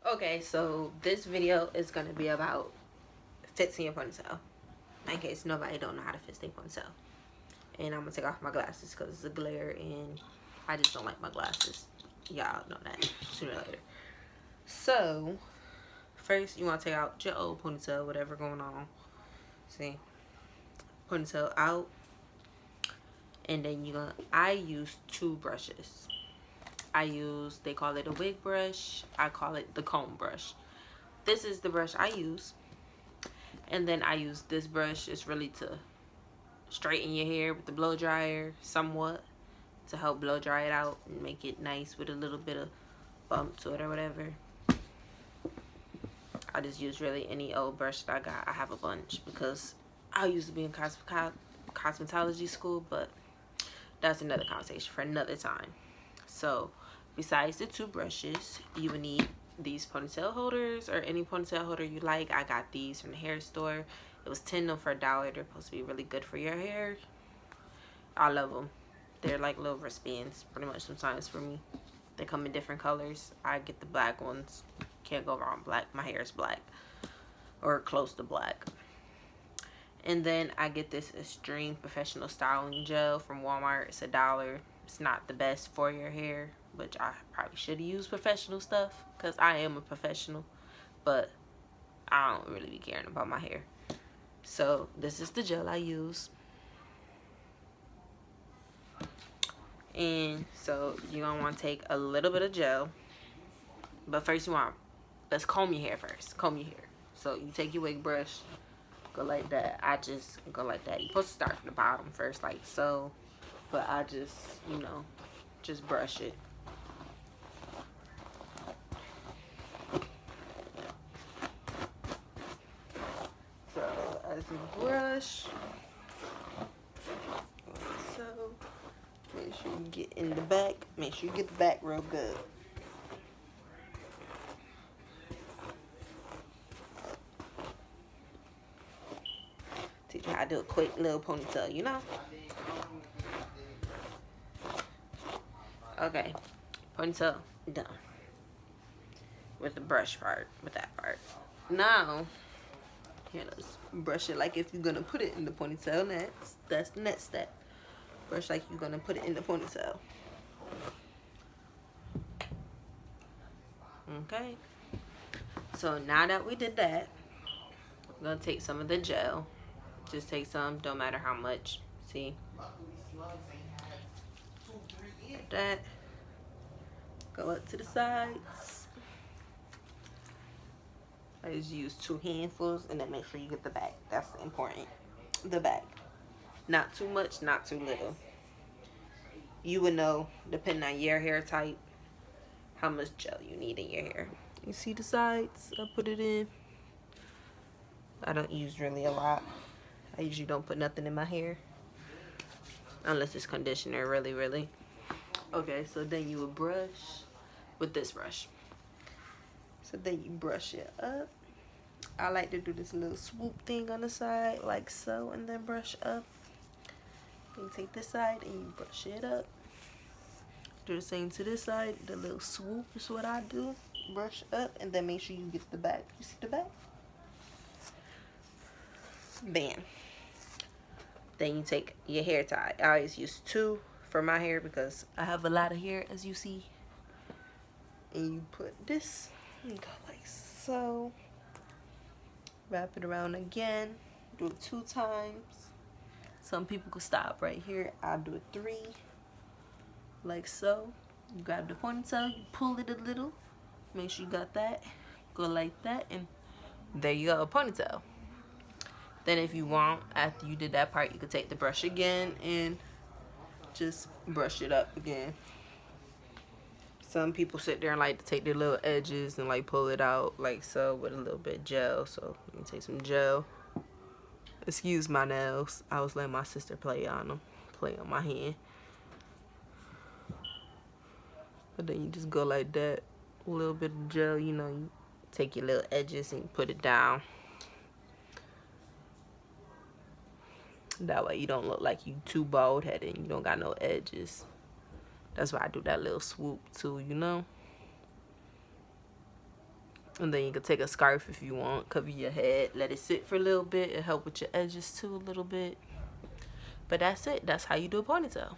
Okay, so this video is gonna be about fixing your ponytail. In case nobody don't know how to fix their ponytail. And I'm gonna take off my glasses because it's a glare and I just don't like my glasses. Y'all know that sooner or later. So first you wanna take out your old ponytail, whatever going on. See? Ponytail out. And then I use two brushes. They call it a wig brush. I call it the comb brush. This is the brush I use. And then I use this brush. It's really to straighten your hair with the blow dryer somewhat, to help blow dry it out and make it nice with a little bit of bump to it or whatever. I just use really any old brush that I got. I have a bunch because I used to be in cosmetology school, but that's another conversation for another time. So besides the two brushes, you would need these ponytail holders or any ponytail holder you like. I got these from the hair store. It was 10 of them for $1. They're supposed to be really good for your hair. I love them. They're like little wristbands pretty much sometimes for me. They come in different colors. I get the black ones. Can't go wrong black. My hair is black or close to black. And then I get this Extreme Professional Styling Gel from Walmart. It's $1. It's not the best for your hair, which I probably should use professional stuff because I am a professional, but I don't really be caring about my hair. So this is the gel I use. And so you're gonna want to take a little bit of gel, but first let's comb your hair first. Comb your hair. So you take your wig brush, go like that. I just go like that. You're supposed to start from the bottom first, like so, but I just, just brush it. So as you brush, so make sure you get in the back. Make sure you get the back real good. Teach you how to do a quick little ponytail, Okay, ponytail done. With the brush part, with that part. Now, here, let's brush it like if you're gonna put it in the ponytail next. That's the next step. Brush like you're gonna put it in the ponytail. Okay. So now that we did that, we're gonna take some of the gel. Just take some, don't matter how much. See? Like that. Go up to the sides. I just use 2 handfuls and then make sure you get the back. That's important. The back. Not too much, not too little. You would know, depending on your hair type, how much gel you need in your hair. You see the sides? I put it in. I don't use really a lot. I usually don't put nothing in my hair. Unless it's conditioner, really. Okay, so then you would brush with this brush. So then you brush it up. I like to do this little swoop thing on the side, like so, and then brush up. You take this side and you brush it up. Do the same to this side. The little swoop is what I do. Brush up and then make sure you get the back. You see the back? Bam. Then you take your hair tie. I always use 2 for my hair because I have a lot of hair, as you see. And you put this and go like so. Wrap it around again. Do it 2 times. Some people could stop right here. I'll do it 3. Like so. You grab the ponytail, you pull it a little. Make sure you got that. Go like that, and there you go, a ponytail. Then if you want, after you did that part, you could take the brush again and just brush it up again. Some people sit there and like to take their little edges and like pull it out like so with a little bit of gel. So let me take some gel. Excuse my nails. I was letting my sister play on them, play on my hand. But then you just go like that. A little bit of gel, you take your little edges and you put it down. That way you don't look like you too bald headed and you don't got no edges. That's why I do that little swoop too, And then you can take a scarf if you want, cover your head, let it sit for a little bit. It'll help with your edges too a little bit. But that's it. That's how you do a ponytail.